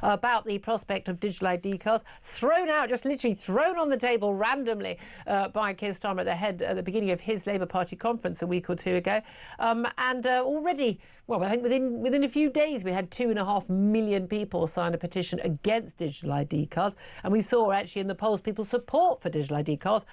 about the prospect of digital ID cards, thrown out, just literally thrown on the table randomly by Keir Starmer at the beginning of his Labour Party conference a week or two ago. And already, well, I think within a few days, we had 2.5 million people sign a petition against digital ID cards. And we saw actually in the polls people's support for digital ID cards,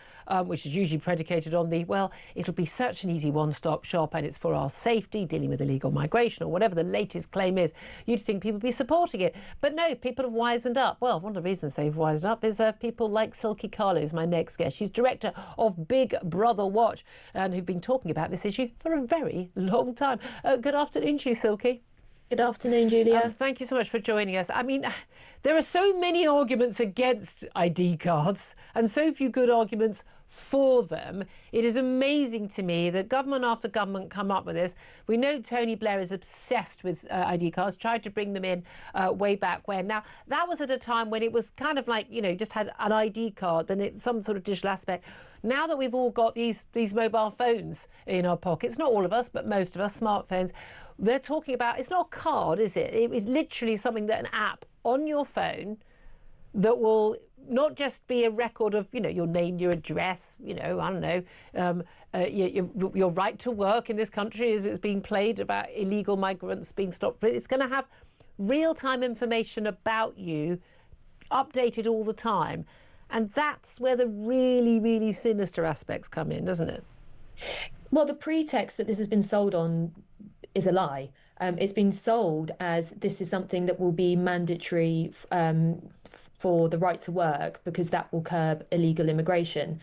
which is usually predicated on well, it'll be such an easy one-stop shop and it's for our safety, dealing with illegal migration or whatever the latest claim is. You'd think people would be supporting it. But no, people have wisened up. Well, one of the reasons they've wisened up is people like Silkie Carlo, who's my next guest. She's director of Big Brother Watch and who've been talking about this issue for a very long time. Good afternoon to you, Silkie. Good afternoon, Julia. Thank you so much for joining us. I mean, there are so many arguments against ID cards and so few good arguments for them. It is amazing to me that government after government come up with this. We know Tony Blair is obsessed with ID cards, tried to bring them in way back when. Now, that was at a time when it was kind of like, just had an ID card, then it's some sort of digital aspect. Now that we've all got these mobile phones in our pockets, not all of us, but most of us, smartphones, they're talking about, it's not a card, is it? It is literally something that an app on your phone that will not just be a record of, your name, your address, I don't know, your right to work in this country as it's being played about illegal migrants being stopped. But it's going to have real-time information about you updated all the time. And that's where the really, really sinister aspects come in, doesn't it? Well, the pretext that this has been sold on is a lie. It's been sold as this is something that will be mandatory for the right to work because that will curb illegal immigration.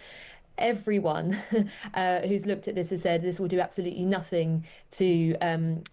Everyone who's looked at this has said this will do absolutely nothing to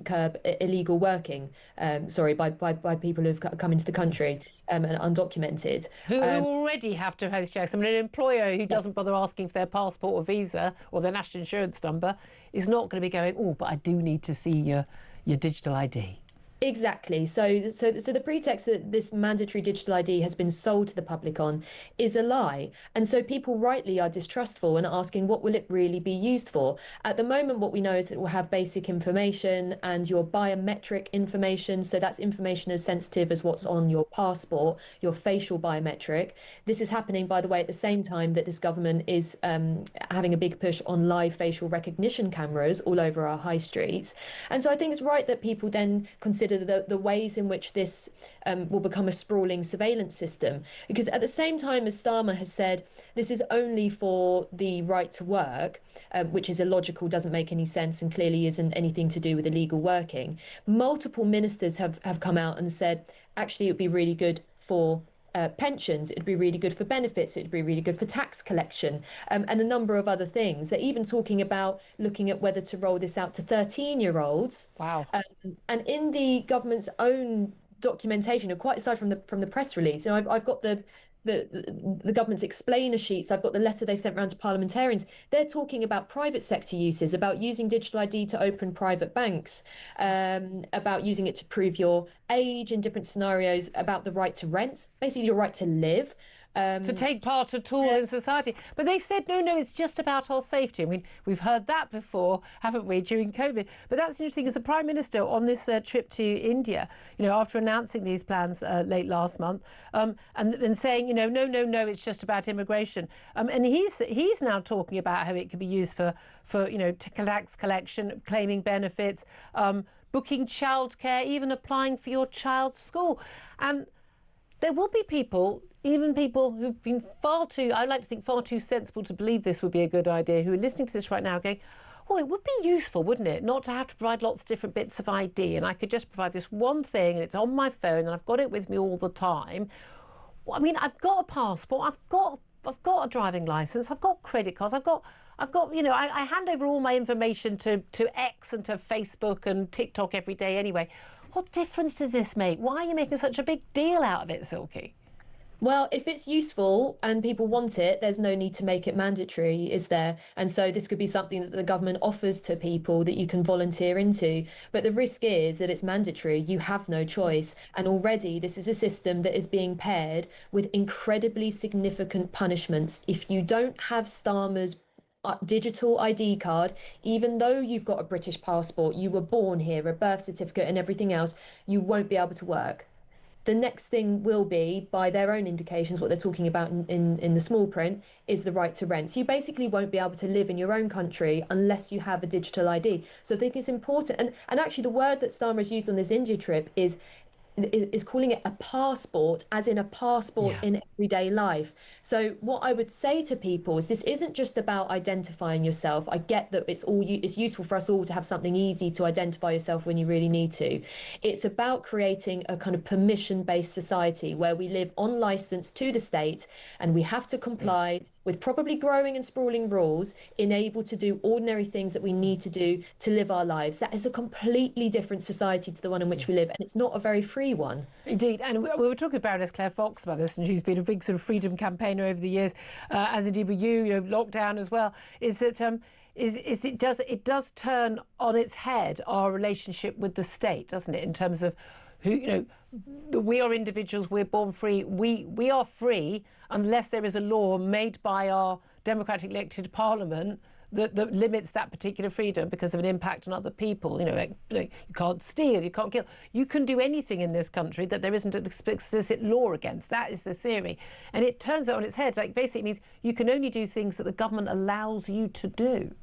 curb illegal working. By people who've come into the country and undocumented. Who already have to have checks. I mean, an employer who doesn't bother asking for their passport or visa or their national insurance number is not going to be going, oh, but I do need to see your digital ID. Exactly. So the pretext that this mandatory digital ID has been sold to the public on is a lie. And so people rightly are distrustful and asking, what will it really be used for? At the moment, what we know is that it will have basic information and your biometric information. So that's information as sensitive as what's on your passport, your facial biometric. This is happening, by the way, at the same time that this government is having a big push on live facial recognition cameras all over our high streets. And so I think it's right that people then consider the ways in which this will become a sprawling surveillance system. Because at the same time as Starmer has said, this is only for the right to work, which is illogical, doesn't make any sense, and clearly isn't anything to do with illegal working. Multiple ministers have come out and said, actually, it would be really good for pensions, it'd be really good for benefits, it'd be really good for tax collection, and a number of other things. They're even talking about looking at whether to roll this out to 13-year-olds. Wow. And in the government's own documentation, quite aside from the press release, I've got the government's explainer sheets, I've got the letter they sent around to parliamentarians. They're talking about private sector uses, about using digital ID to open private banks, about using it to prove your age in different scenarios, about the right to rent, basically your right to live. To take part at all in society. But they said, no, it's just about our safety. I mean, we've heard that before, haven't we, during COVID? But that's interesting, as the Prime Minister on this trip to India, after announcing these plans late last month, and saying, no, it's just about immigration. And he's now talking about how it can be used for tax collection, claiming benefits, booking childcare, even applying for your child's school. And there will be people, even people who've been I like to think far too sensible to believe this would be a good idea, who are listening to this right now going, oh, it would be useful, wouldn't it, not to have to provide lots of different bits of ID, and I could just provide this one thing and it's on my phone and I've got it with me all the time. Well, I mean, I've got a passport, I've got a driving licence, I've got credit cards, I've got I hand over all my information to X and to Facebook and TikTok every day anyway. What difference does this make? Why are you making such a big deal out of it, Silkie? Well, if it's useful and people want it, there's no need to make it mandatory, is there? And so this could be something that the government offers to people that you can volunteer into. But the risk is that it's mandatory. You have no choice. And already this is a system that is being paired with incredibly significant punishments. If you don't have Starmer's digital ID card, even though you've got a British passport, you were born here, a birth certificate and everything else, you won't be able to work. the next thing will be, by their own indications, what they're talking about in the small print, is the right to rent. So you basically won't be able to live in your own country unless you have a digital ID. So I think it's important. And actually, the word that Starmer has used on this India trip is calling it a passport, as in a passport in everyday life. So what I would say to people is, this isn't just about identifying yourself. I get that it's useful for us all to have something easy to identify yourself when you really need to. It's about creating a kind of permission-based society where we live on license to the state, and we have to comply with probably growing and sprawling rules, enabled to do ordinary things that we need to do to live our lives. That is a completely different society to the one in which we live, and it's not a very free one. Indeed, and we were talking with Baroness Claire Fox about this, and she's been a big sort of freedom campaigner over the years, as indeed were you know, lockdown as well, is that it does turn on its head our relationship with the state, doesn't it, in terms of who, you know, we are individuals, we're born free, we are free unless there is a law made by our democratically elected parliament that limits that particular freedom because of an impact on other people. You know, you can't steal, you can't kill. You can do anything in this country that there isn't an explicit law against. That is the theory. And it turns it on its head. Like, basically it means you can only do things that the government allows you to do.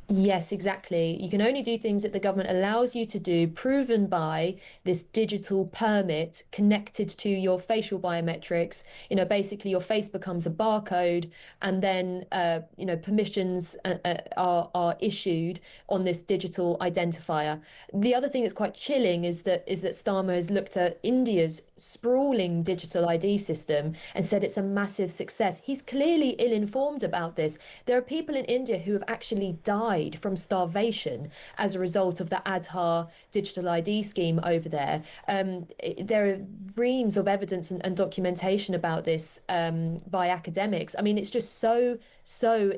Yes, exactly. You can only do things that the government allows you to do, proven by this digital permit connected to your facial biometrics. You know, basically your face becomes a barcode, and then permissions are issued on this digital identifier. The other thing that's quite chilling is that Starmer has looked at India's sprawling digital ID system and said it's a massive success. He's clearly ill-informed about this. There are people in India who have actually died from starvation as a result of the Aadhaar digital ID scheme over there. There are reams of evidence and documentation about this by academics. I mean, it's just so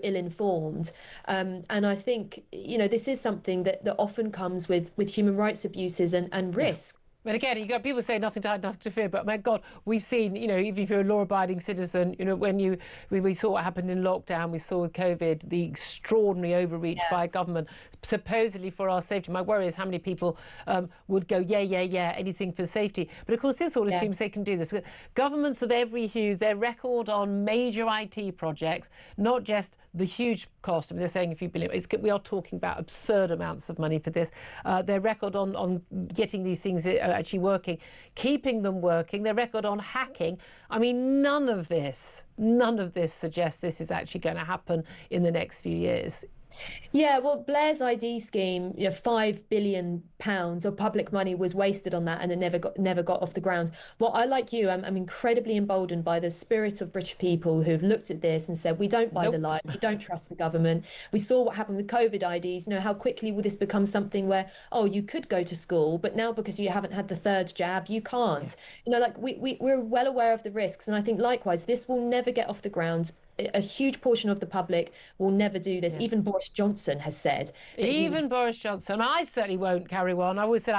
ill-informed. And I think, you know, this is something that often comes with human rights abuses and risks. But again, you got people say nothing to hide, nothing to fear. But my God, we've seen, you know, even if you're a law-abiding citizen, you know, when we saw what happened in lockdown, we saw with COVID, the extraordinary overreach by government, supposedly for our safety. My worry is how many people would go, yeah, anything for safety. But of course, this all assumes they can do this. Governments of every hue, their record on major IT projects, not just the huge cost. I mean, they're saying a few billion. We are talking about absurd amounts of money for this. Their record on getting these things actually working, keeping them working, their record on hacking. I mean, none of this suggests this is actually going to happen in the next few years. Yeah, well, Blair's ID scheme, you know, £5 billion of public money was wasted on that, and it never got off the ground. Well, I, like you, I'm incredibly emboldened by the spirit of British people who've looked at this and said, we don't buy the lie, we don't trust the government. We saw what happened with COVID IDs. You know, how quickly will this become something where, oh, you could go to school, but now because you haven't had the third jab, you can't. You know, like we're well aware of the risks, and I think likewise, this will never get off the ground. A huge portion of the public will never do this. Even Boris Johnson has said. Boris Johnson. I certainly won't carry one. I always said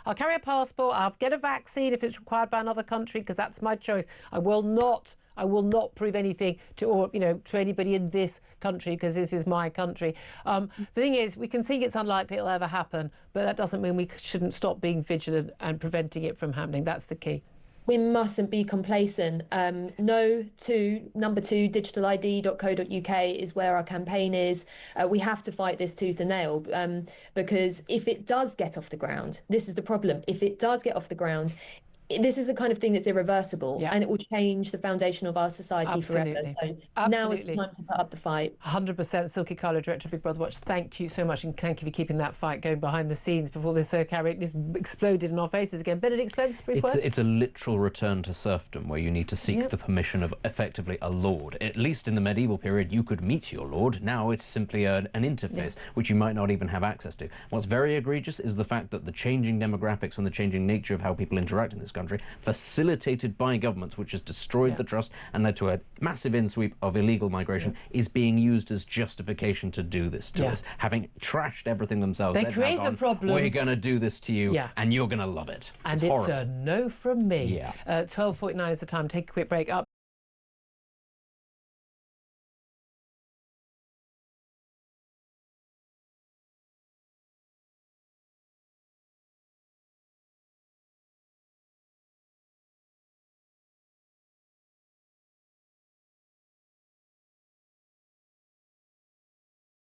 I'll carry a passport. I'll get a vaccine if it's required by another country, because that's my choice. I will not prove anything to anybody in this country, because this is my country. The thing is, we can think it's unlikely it'll ever happen, but that doesn't mean we shouldn't stop being vigilant and preventing it from happening. That's the key. We mustn't be complacent. No to number 2, digitalid.co.uk is where our campaign is. We have to fight this tooth and nail, because if it does get off the ground, this is the problem. If it does get off the ground, this is the kind of thing that's irreversible, and it will change the foundation of our society forever. So now is the time to put up the fight. 100%. Silkie Carlo, Director of Big Brother Watch, thank you so much, and thank you for keeping that fight going behind the scenes before this exploded in our faces again. Benedict Spence, brief word? It's a literal return to serfdom, where you need to seek the permission of effectively a lord. At least in the medieval period, you could meet your lord. Now it's simply an interface, which you might not even have access to. What's very egregious is the fact that the changing demographics and the changing nature of how people interact in this country, facilitated by governments, which has destroyed the trust and led to a massive insweep of illegal migration, is being used as justification to do this to us. Having trashed everything themselves, they create the problem. We're going to do this to you, and you're going to love it. And it's a no from me. 12:49 is the time. Take a quick break. Up